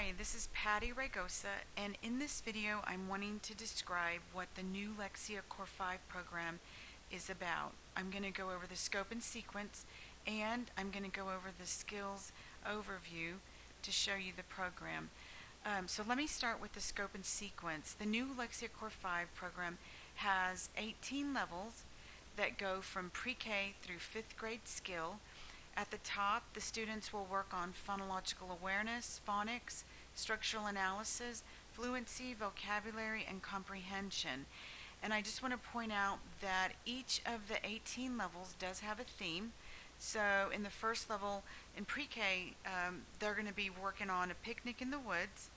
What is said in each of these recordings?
Hi, this is Patty Ragosa, and in this video I'm wanting to describe what the new Lexia Core 5 program is about. I'm going to go over the scope and sequence, and I'm going to go over the skills overview to show you the program. So let me start with the scope and sequence. The new Lexia Core 5 program has 18 levels that go from pre-K through 5th grade skill. At the top, the students will work on phonological awareness, phonics, structural analysis, fluency, vocabulary, and comprehension. And I just want to point out that each of the 18 levels does have a theme. So in the first level, in pre-K, they're going to be working on a picnic in the woods,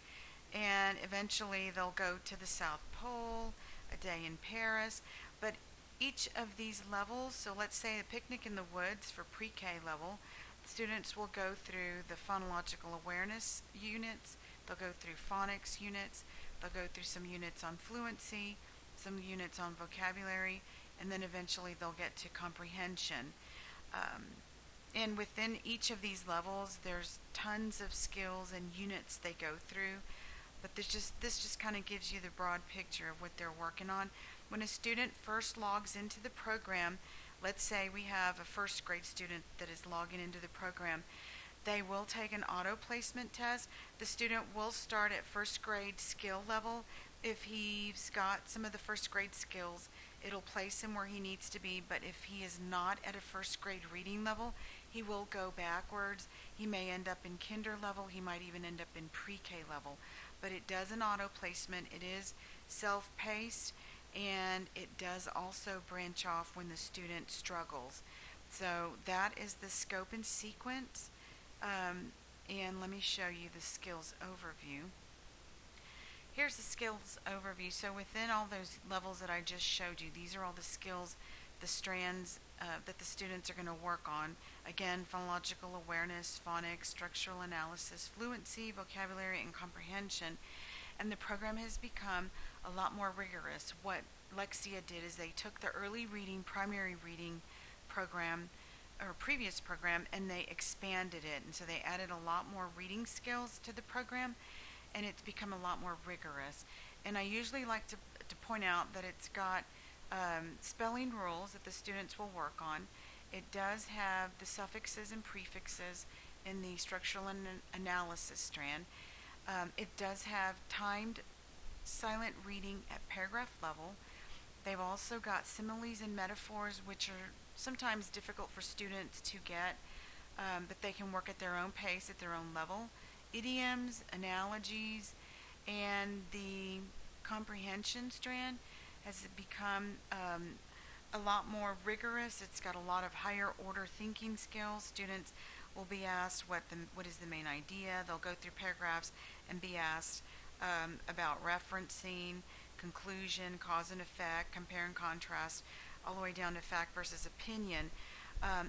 and eventually they'll go to the South Pole, a day in Paris. But each of these levels, so let's say a picnic in the woods for pre-K level, students will go through the phonological awareness units, they'll go through phonics units, they'll go through some units on fluency, some units on vocabulary, and then eventually they'll get to comprehension. And within each of these levels, there's tons of skills and units they go through. But this just kind of gives you the broad picture of what they're working on. When a student first logs into the program, let's say we have a first grade student that is logging into the program, they will take an auto placement test. The student will start at first grade skill level. If he's got some of the first grade skills, it'll place him where he needs to be. But if he is not at a first grade reading level, he will go backwards. He may end up in kinder level. He might even end up in pre-K level. But it does an auto placement. It is self-paced, and it does also branch off when the student struggles. So that is the scope and sequence. And let me show you the skills overview. Here's the skills overview. So within all those levels that I just showed you, these are all the skills, the strands that the students are going to work on. Again, phonological awareness, phonics, structural analysis, fluency, vocabulary, and comprehension. And the program has become a lot more rigorous. What Lexia did is they took the early reading, primary reading program, or previous program, and they expanded it. And so they added a lot more reading skills to the program, and it's become a lot more rigorous. And I usually like to point out that it's got spelling rules that the students will work on. It does have the suffixes and prefixes in the structural analysis strand. It does have timed silent reading at paragraph level. They've also got similes and metaphors, which are sometimes difficult for students to get, but they can work at their own pace, at their own level. Idioms, analogies, and the comprehension strand has become a lot more rigorous. It's got a lot of higher order thinking skills. Students will be asked what is the main idea. They'll go through paragraphs and be asked about referencing, conclusion, cause and effect, compare and contrast, all the way down to fact versus opinion.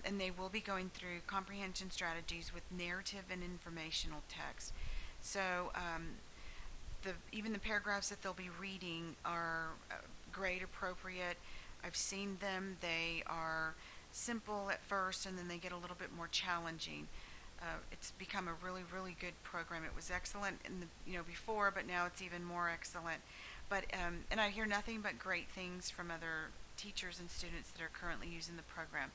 And they will be going through comprehension strategies with narrative and informational text. So even the paragraphs that they'll be reading are grade appropriate. I've seen them. They are simple at first, and then they get a little bit more challenging. It's become a really, really good program. It was excellent in the before, but now it's even more excellent. But and I hear nothing but great things from other teachers and students that are currently using the program.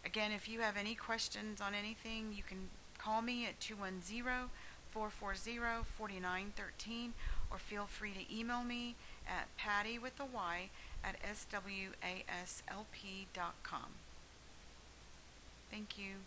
Again, if you have any questions on anything, you can call me at 210-440-4913, or feel free to email me at patty@swaslp.com. Thank you.